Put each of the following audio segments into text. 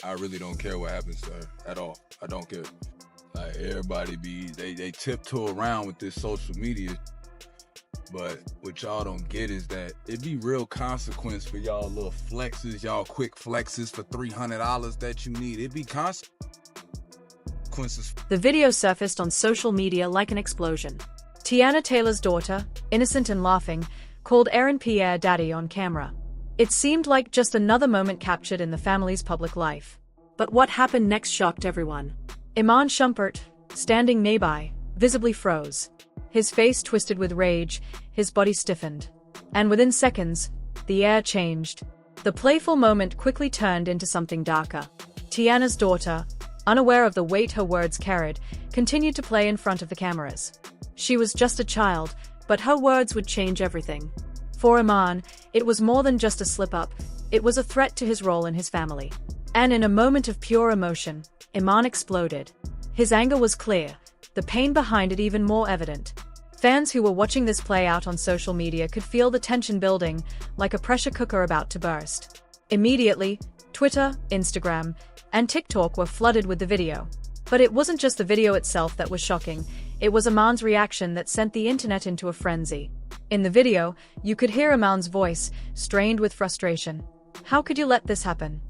I really don't care what happens to her at all. I don't care. Like everybody they tiptoe around with this social media, but what y'all don't get is that it be real consequence for y'all little flexes, y'all quick flexes for $300 that you need. It be consequences. The video surfaced on social media like an explosion. Teyana Taylor's daughter, innocent and laughing, called Pierre daddy on camera. It seemed like just another moment captured in the family's public life. But what happened next shocked everyone. Iman Shumpert, standing nearby, visibly froze. His face twisted with rage, his body stiffened. And within seconds, the air changed. The playful moment quickly turned into something darker. Teyana's daughter, unaware of the weight her words carried, continued to play in front of the cameras. She was just a child, but her words would change everything. For Iman, it was more than just a slip-up, it was a threat to his role in his family. And in a moment of pure emotion, Iman exploded. His anger was clear, the pain behind it even more evident. Fans who were watching this play out on social media could feel the tension building, like a pressure cooker about to burst. Immediately, Twitter, Instagram, and TikTok were flooded with the video. But it wasn't just the video itself that was shocking, it was Iman's reaction that sent the internet into a frenzy. In the video, you could hear Iman's voice, strained with frustration. How could you let this happen?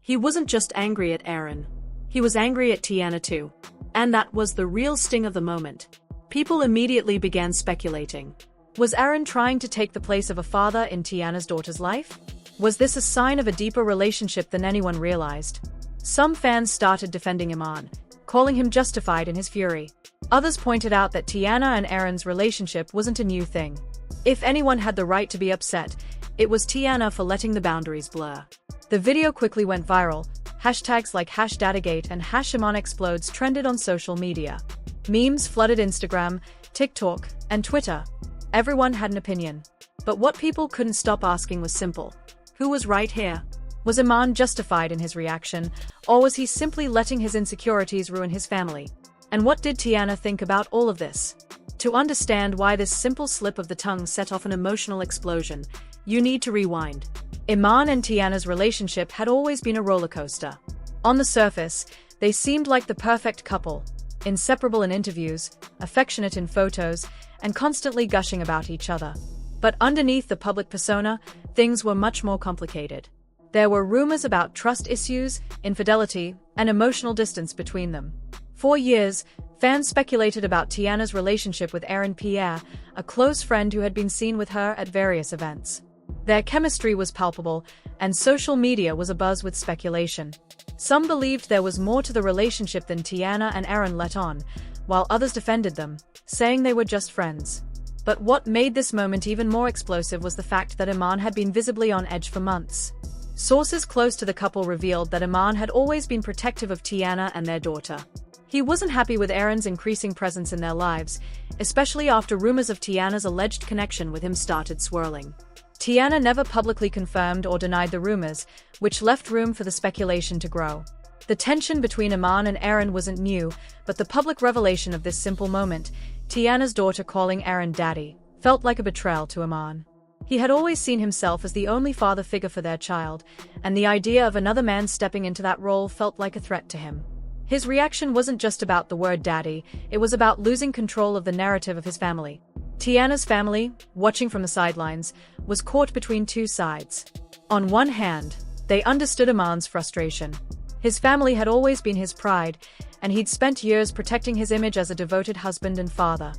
He wasn't just angry at Aaron. He was angry at Teyana too. And that was the real sting of the moment. People immediately began speculating. Was Aaron trying to take the place of a father in Teyana's daughter's life? Was this a sign of a deeper relationship than anyone realized? Some fans started defending Iman, calling him justified in his fury. Others pointed out that Teyana and Aaron's relationship wasn't a new thing. If anyone had the right to be upset, it was Teyana for letting the boundaries blur. The video quickly went viral. Hashtags like #Dadagate and #ImanExplodes trended on social media. Memes flooded Instagram, TikTok, and Twitter. Everyone had an opinion. But what people couldn't stop asking was simple. Who was right here? Was Iman justified in his reaction, or was he simply letting his insecurities ruin his family? And what did Teyana think about all of this? To understand why this simple slip of the tongue set off an emotional explosion, you need to rewind. Iman and Teyana's relationship had always been a roller coaster. On the surface, they seemed like the perfect couple, inseparable in interviews, affectionate in photos, and constantly gushing about each other. But underneath the public persona, things were much more complicated. There were rumors about trust issues, infidelity, and emotional distance between them. For years, fans speculated about Teyana's relationship with Pierre, a close friend who had been seen with her at various events. Their chemistry was palpable, and social media was abuzz with speculation. Some believed there was more to the relationship than Teyana and Aaron let on, while others defended them, saying they were just friends. But what made this moment even more explosive was the fact that Iman had been visibly on edge for months. Sources close to the couple revealed that Iman had always been protective of Teyana and their daughter. He wasn't happy with Aaron's increasing presence in their lives, especially after rumors of Teyana's alleged connection with him started swirling. Teyana never publicly confirmed or denied the rumors, which left room for the speculation to grow. The tension between Iman and Aaron wasn't new, but the public revelation of this simple moment, Teyana's daughter calling Aaron daddy, felt like a betrayal to Iman. He had always seen himself as the only father figure for their child, and the idea of another man stepping into that role felt like a threat to him. His reaction wasn't just about the word daddy, it was about losing control of the narrative of his family. Teyana's family, watching from the sidelines, was caught between two sides. On one hand, they understood Iman's frustration. His family had always been his pride, and he'd spent years protecting his image as a devoted husband and father.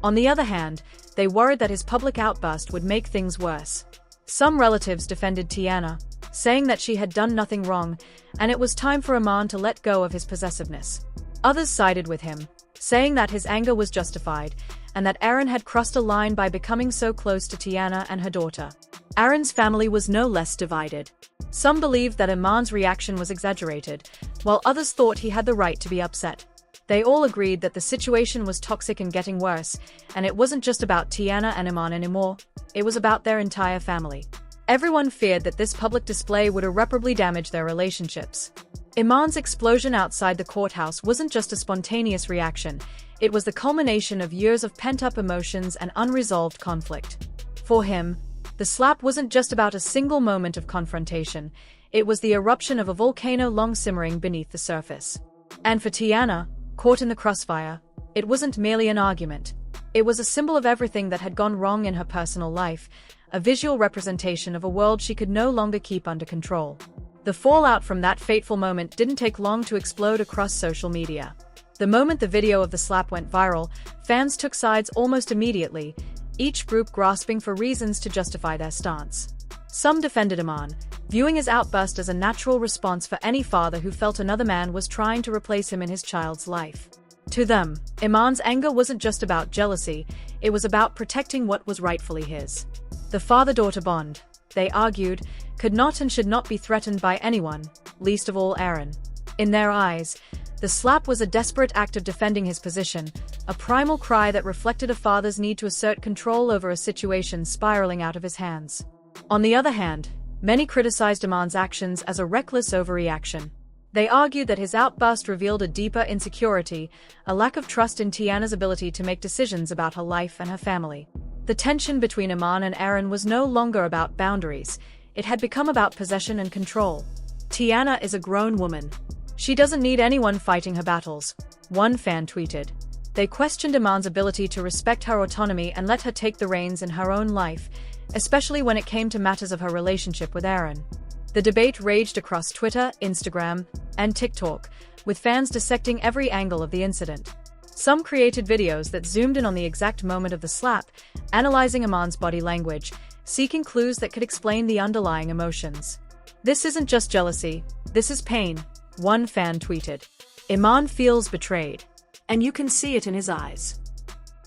On the other hand, they worried that his public outburst would make things worse. Some relatives defended Teyana, saying that she had done nothing wrong, and it was time for Iman to let go of his possessiveness. Others sided with him, saying that his anger was justified, and that Aaron had crossed a line by becoming so close to Teyana and her daughter. Aaron's family was no less divided. Some believed that Iman's reaction was exaggerated, while others thought he had the right to be upset. They all agreed that the situation was toxic and getting worse, and it wasn't just about Teyana and Iman anymore, it was about their entire family. Everyone feared that this public display would irreparably damage their relationships. Iman's explosion outside the courthouse wasn't just a spontaneous reaction, it was the culmination of years of pent-up emotions and unresolved conflict. For him, the slap wasn't just about a single moment of confrontation, It was the eruption of a volcano long simmering beneath the surface. And for Teyana, caught in the crossfire, it wasn't merely an argument. It was a symbol of everything that had gone wrong in her personal life, a visual representation of a world she could no longer keep under control. The fallout from that fateful moment didn't take long to explode across social media. The moment the video of the slap went viral, fans took sides almost immediately, each group grasping for reasons to justify their stance. Some defended Iman, viewing his outburst as a natural response for any father who felt another man was trying to replace him in his child's life. To them, Iman's anger wasn't just about jealousy, it was about protecting what was rightfully his. The father-daughter bond, they argued, could not and should not be threatened by anyone, least of all Aaron. In their eyes, the slap was a desperate act of defending his position, a primal cry that reflected a father's need to assert control over a situation spiraling out of his hands. On the other hand, many criticized Iman's actions as a reckless overreaction. They argued that his outburst revealed a deeper insecurity, a lack of trust in Teyana's ability to make decisions about her life and her family. The tension between Iman and Aaron was no longer about boundaries, it had become about possession and control. Teyana is a grown woman. She doesn't need anyone fighting her battles, one fan tweeted. They questioned Iman's ability to respect her autonomy and let her take the reins in her own life, especially when it came to matters of her relationship with Aaron. The debate raged across Twitter, Instagram, and TikTok, with fans dissecting every angle of the incident. Some created videos that zoomed in on the exact moment of the slap, analyzing Iman's body language, seeking clues that could explain the underlying emotions. "This isn't just jealousy, this is pain," one fan tweeted. "Iman feels betrayed, and you can see it in his eyes."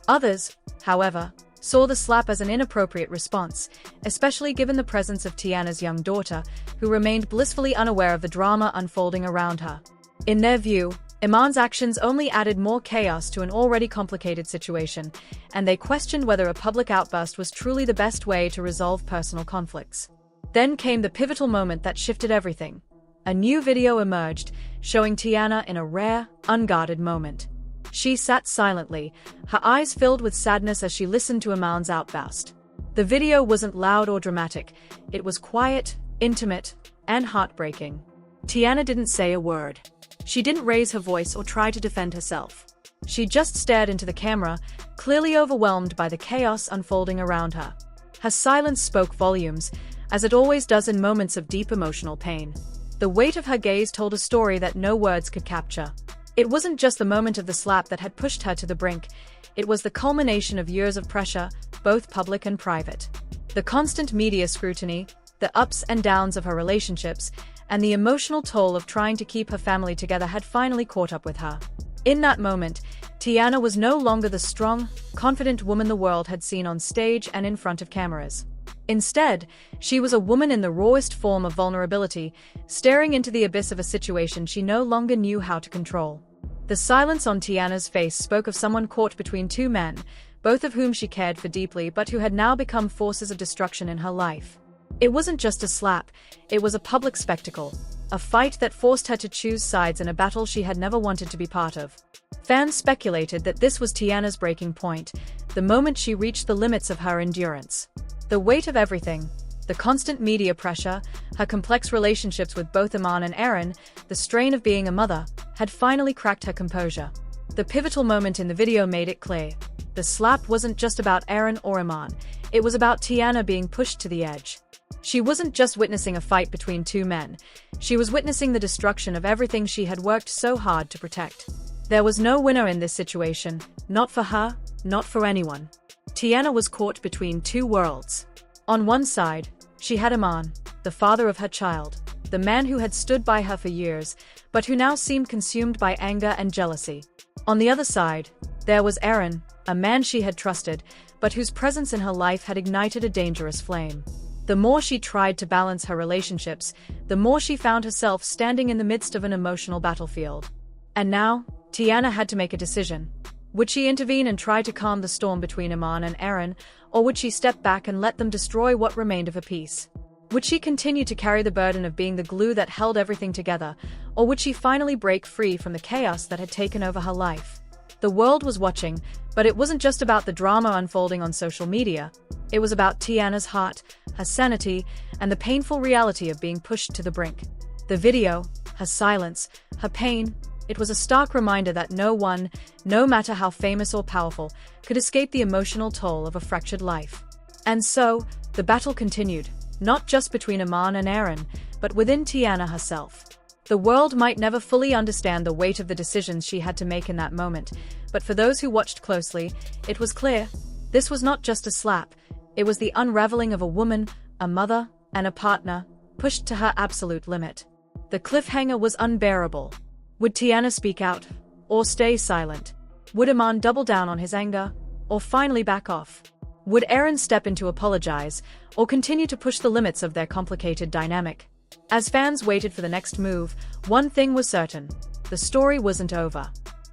Others, however, saw the slap as an inappropriate response, especially given the presence of Teyana's young daughter, who remained blissfully unaware of the drama unfolding around her. In their view, Iman's actions only added more chaos to an already complicated situation, and they questioned whether a public outburst was truly the best way to resolve personal conflicts. Then came the pivotal moment that shifted everything. A new video emerged, showing Teyana in a rare, unguarded moment. She sat silently, her eyes filled with sadness as she listened to Iman's outburst. The video wasn't loud or dramatic, it was quiet, intimate, and heartbreaking. Teyana didn't say a word. She didn't raise her voice or try to defend herself. She just stared into the camera, clearly overwhelmed by the chaos unfolding around her. Her silence spoke volumes, as it always does in moments of deep emotional pain. The weight of her gaze told a story that no words could capture. It wasn't just the moment of the slap that had pushed her to the brink, it was the culmination of years of pressure, both public and private. The constant media scrutiny, the ups and downs of her relationships, and the emotional toll of trying to keep her family together had finally caught up with her. In that moment, Teyana was no longer the strong, confident woman the world had seen on stage and in front of cameras. Instead, she was a woman in the rawest form of vulnerability, staring into the abyss of a situation she no longer knew how to control. The silence on Teyana's face spoke of someone caught between two men, both of whom she cared for deeply but who had now become forces of destruction in her life. It wasn't just a slap, it was a public spectacle, a fight that forced her to choose sides in a battle she had never wanted to be part of. Fans speculated that this was Teyana's breaking point, the moment she reached the limits of her endurance. The weight of everything, the constant media pressure, her complex relationships with both Iman and Aaron, the strain of being a mother, had finally cracked her composure. The pivotal moment in the video made it clear. The slap wasn't just about Aaron or Iman, it was about Teyana being pushed to the edge. She wasn't just witnessing a fight between two men, she was witnessing the destruction of everything she had worked so hard to protect. There was no winner in this situation, not for her, not for anyone. Teyana was caught between two worlds. On one side, she had Iman, the father of her child, the man who had stood by her for years, but who now seemed consumed by anger and jealousy. On the other side, there was Aaron, a man she had trusted, but whose presence in her life had ignited a dangerous flame. The more she tried to balance her relationships, the more she found herself standing in the midst of an emotional battlefield. And now, Teyana had to make a decision. Would she intervene and try to calm the storm between Iman and Aaron, or would she step back and let them destroy what remained of her peace? Would she continue to carry the burden of being the glue that held everything together, or would she finally break free from the chaos that had taken over her life? The world was watching, but it wasn't just about the drama unfolding on social media. It was about Teyana's heart, her sanity, and the painful reality of being pushed to the brink. The video, her silence, her pain, it was a stark reminder that no one, no matter how famous or powerful, could escape the emotional toll of a fractured life. And so, the battle continued, not just between Iman and Aaron, but within Teyana herself. The world might never fully understand the weight of the decisions she had to make in that moment, but for those who watched closely, it was clear. This was not just a slap, it was the unraveling of a woman, a mother, and a partner, pushed to her absolute limit. The cliffhanger was unbearable. Would Teyana speak out, or stay silent? Would Iman double down on his anger, or finally back off? Would Aaron step in to apologize, or continue to push the limits of their complicated dynamic? As fans waited for the next move, one thing was certain: the story wasn't over.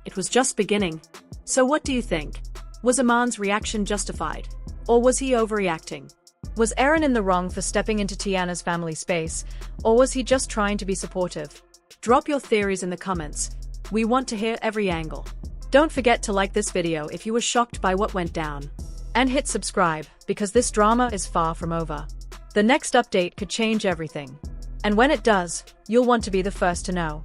It was just beginning. So what do you think? Was Iman's reaction justified? Or was he overreacting? Was Aaron in the wrong for stepping into Teyana's family space, or was he just trying to be supportive? Drop your theories in the comments. We want to hear every angle. Don't forget to like this video if you were shocked by what went down. And hit subscribe, because this drama is far from over. The next update could change everything. And when it does, you'll want to be the first to know.